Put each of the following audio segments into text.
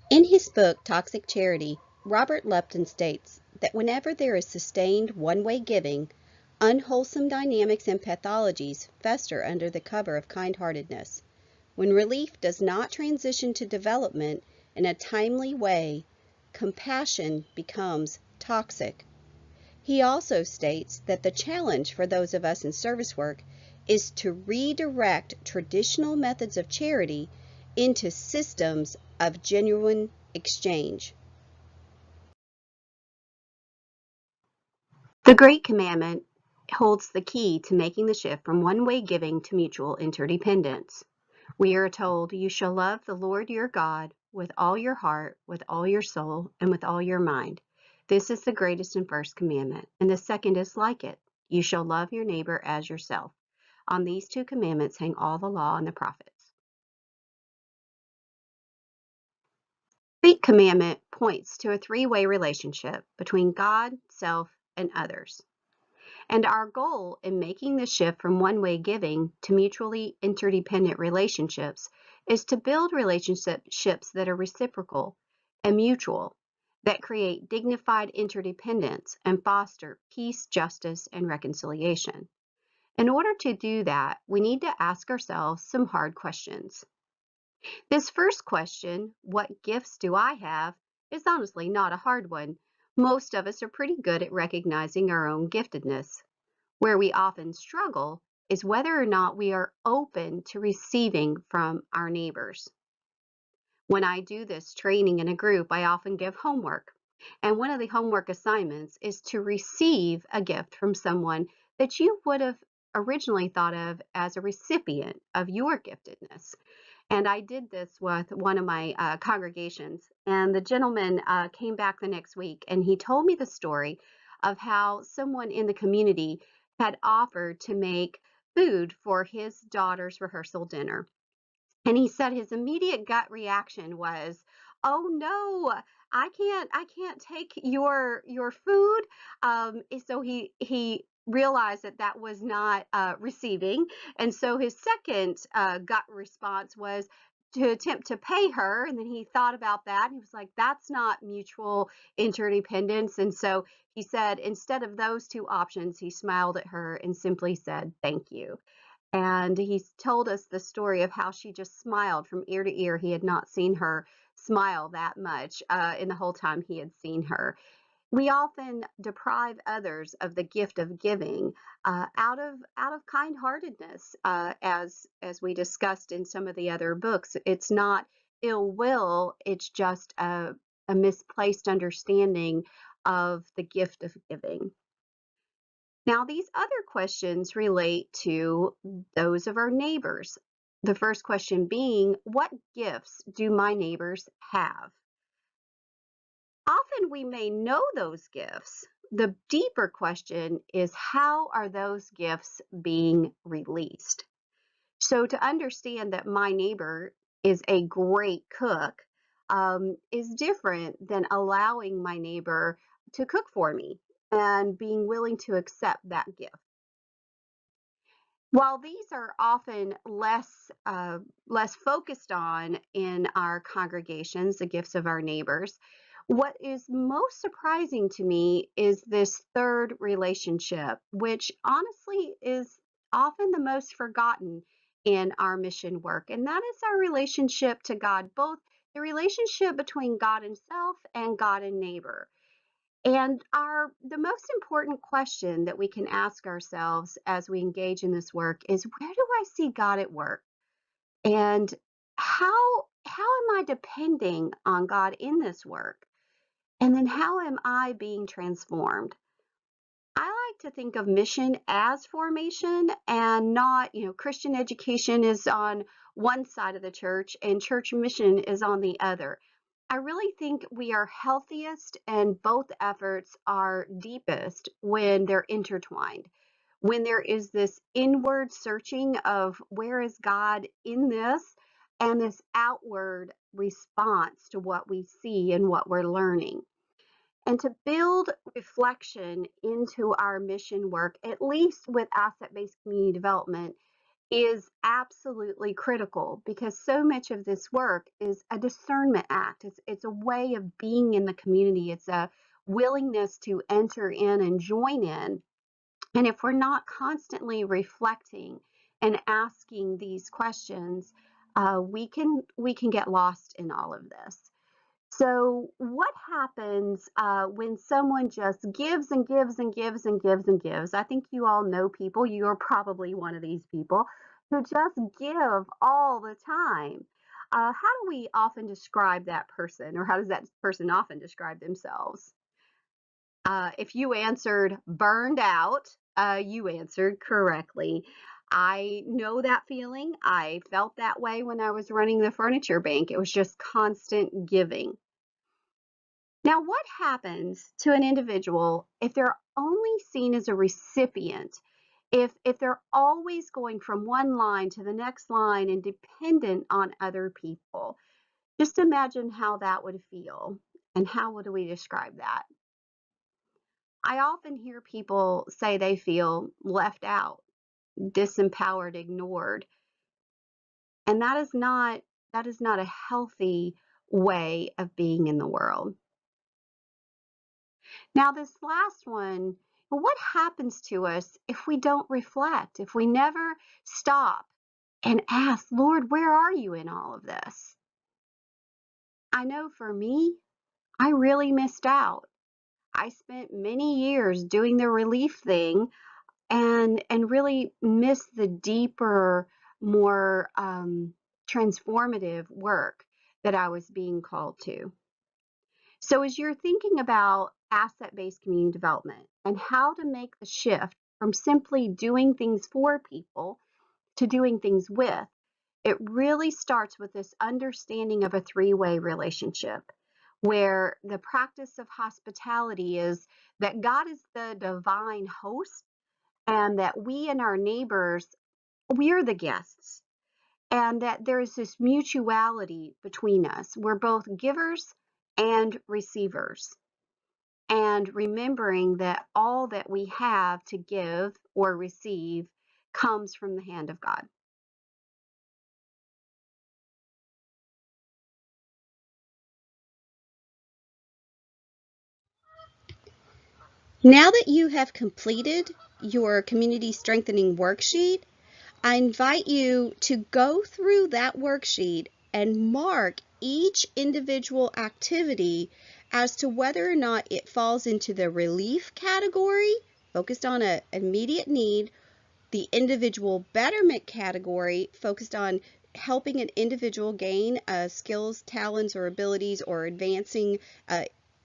In his book, Toxic Charity, Robert Lupton states that whenever there is sustained one-way giving, unwholesome dynamics and pathologies fester under the cover of kind-heartedness. When relief does not transition to development in a timely way, compassion becomes toxic. He also states that the challenge for those of us in service work is to redirect traditional methods of charity into systems of genuine exchange. The Great Commandment holds the key to making the shift from one-way giving to mutual interdependence. We are told, "You shall love the Lord your God with all your heart, with all your soul, and with all your mind." This is the greatest and first commandment, and the second is like it. You shall love your neighbor as yourself. On these two commandments hang all the law and the prophets. The Great Commandment points to a three-way relationship between God, self, and others. And our goal in making the shift from one-way giving to mutually interdependent relationships is to build relationships that are reciprocal and mutual, that create dignified interdependence and foster peace, justice, and reconciliation. In order to do that, we need to ask ourselves some hard questions. This first question, what gifts do I have, is honestly not a hard one. Most of us are pretty good at recognizing our own giftedness. Where we often struggle is whether or not we are open to receiving from our neighbors. When I do this training in a group, I often give homework. And one of the homework assignments is to receive a gift from someone that you would have originally thought of as a recipient of your giftedness. And I did this with one of my congregations, and the gentleman came back the next week and he told me the story of how someone in the community had offered to make food for his daughter's rehearsal dinner. And he said his immediate gut reaction was, "Oh no, I can't take your food." So he realized that that was not receiving, and so his second gut response was to attempt to pay her. And then he thought about that. And he was like, "That's not mutual interdependence." And so he said, instead of those two options, he smiled at her and simply said, "Thank you." And he's told us the story of how she just smiled from ear to ear. He had not seen her smile that much in the whole time he had seen her. We often deprive others of the gift of giving out of kind-heartedness, as we discussed in some of the other books. It's not ill will; it's just a misplaced understanding of the gift of giving. Now, these other questions relate to those of our neighbors. The first question being, what gifts do my neighbors have? Often we may know those gifts. The deeper question is, how are those gifts being released? So, to understand that my neighbor is a great cook is different than allowing my neighbor to cook for me and being willing to accept that gift. While these are often less focused on in our congregations, the gifts of our neighbors, what is most surprising to me is this third relationship, which honestly is often the most forgotten in our mission work, and that is our relationship to God, both the relationship between God and self and God and neighbor. And the most important question that we can ask ourselves as we engage in this work is, where do I see God at work? And how am I depending on God in this work? And then how am I being transformed? I like to think of mission as formation and not, Christian education is on one side of the church and church mission is on the other. I really think we are healthiest and both efforts are deepest when they're intertwined. When there is this inward searching of where is God in this, and this outward response to what we see and what we're learning. And to build reflection into our mission work, at least with asset-based community development, is absolutely critical because so much of this work is a discernment act. It's a way of being in the community. It's a willingness to enter in and join in. And if we're not constantly reflecting and asking these questions, we can get lost in all of this. So, what happens when someone just gives and gives and gives and gives and gives? I think you all know people, you're probably one of these people who just give all the time. How do we often describe that person, or how does that person often describe themselves? If you answered burned out, you answered correctly. I know that feeling. I felt that way when I was running the furniture bank. It was just constant giving. Now, what happens to an individual if they're only seen as a recipient? If they're always going from one line to the next line and dependent on other people? Just imagine how that would feel. And how would we describe that? I often hear people say they feel left out, disempowered, ignored, and that is not a healthy way of being in the world. Now, this last one, what happens to us if we don't reflect, if we never stop and ask, Lord, where are you in all of this? I know for me, I really missed out. I spent many years doing the relief thing and really missed the deeper, more transformative work that I was being called to. So, as you're thinking about asset based community development and how to make the shift from simply doing things for people to doing things with, it really starts with this understanding of a three-way relationship where the practice of hospitality is that God is the divine host and that we and our neighbors, we're the guests, and that there is this mutuality between us. We're both givers and receivers. And remembering that all that we have to give or receive comes from the hand of God. Now that you have completed your community strengthening worksheet, I invite you to go through that worksheet and mark each individual activity as to whether or not it falls into the relief category, focused on an immediate need, the individual betterment category, focused on helping an individual gain skills, talents, or abilities, or advancing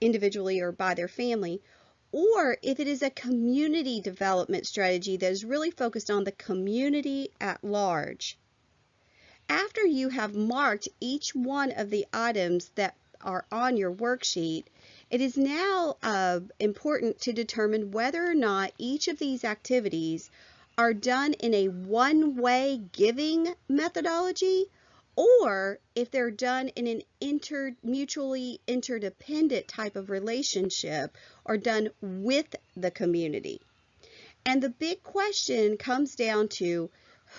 individually or by their family, or if it is a community development strategy that is really focused on the community at large. After you have marked each one of the items that are on your worksheet, it is now important to determine whether or not each of these activities are done in a one-way giving methodology, or if they're done in an mutually interdependent type of relationship or done with the community. And the big question comes down to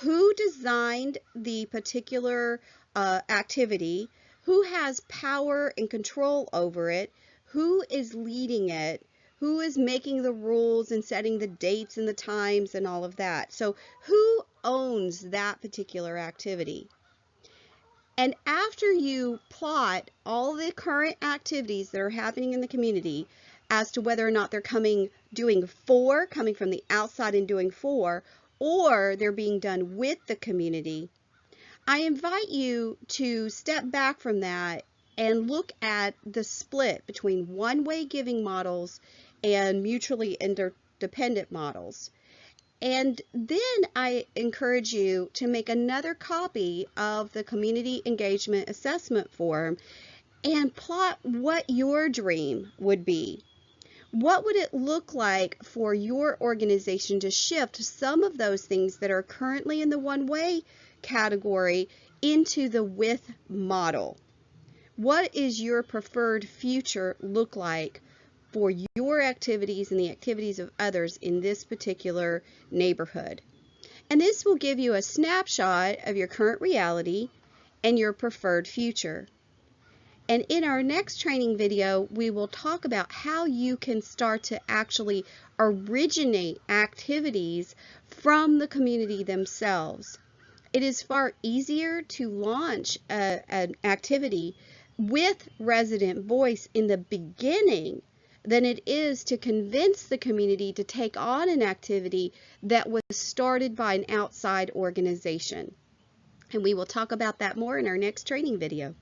who designed the particular activity, who has power and control over it, who is leading it, who is making the rules and setting the dates and the times and all of that. So who owns that particular activity? And after you plot all the current activities that are happening in the community as to whether or not they're coming from the outside and doing for, or they're being done with the community, I invite you to step back from that and look at the split between one-way giving models and mutually interdependent models. And then I encourage you to make another copy of the Community Engagement Assessment Form and plot what your dream would be. What would it look like for your organization to shift some of those things that are currently in the one-way category into the with model? What is your preferred future look like for your activities and the activities of others in this particular neighborhood? And this will give you a snapshot of your current reality and your preferred future. And in our next training video, we will talk about how you can start to actually originate activities from the community themselves. It is far easier to launch an activity with resident voice in the beginning than it is to convince the community to take on an activity that was started by an outside organization. And we will talk about that more in our next training video.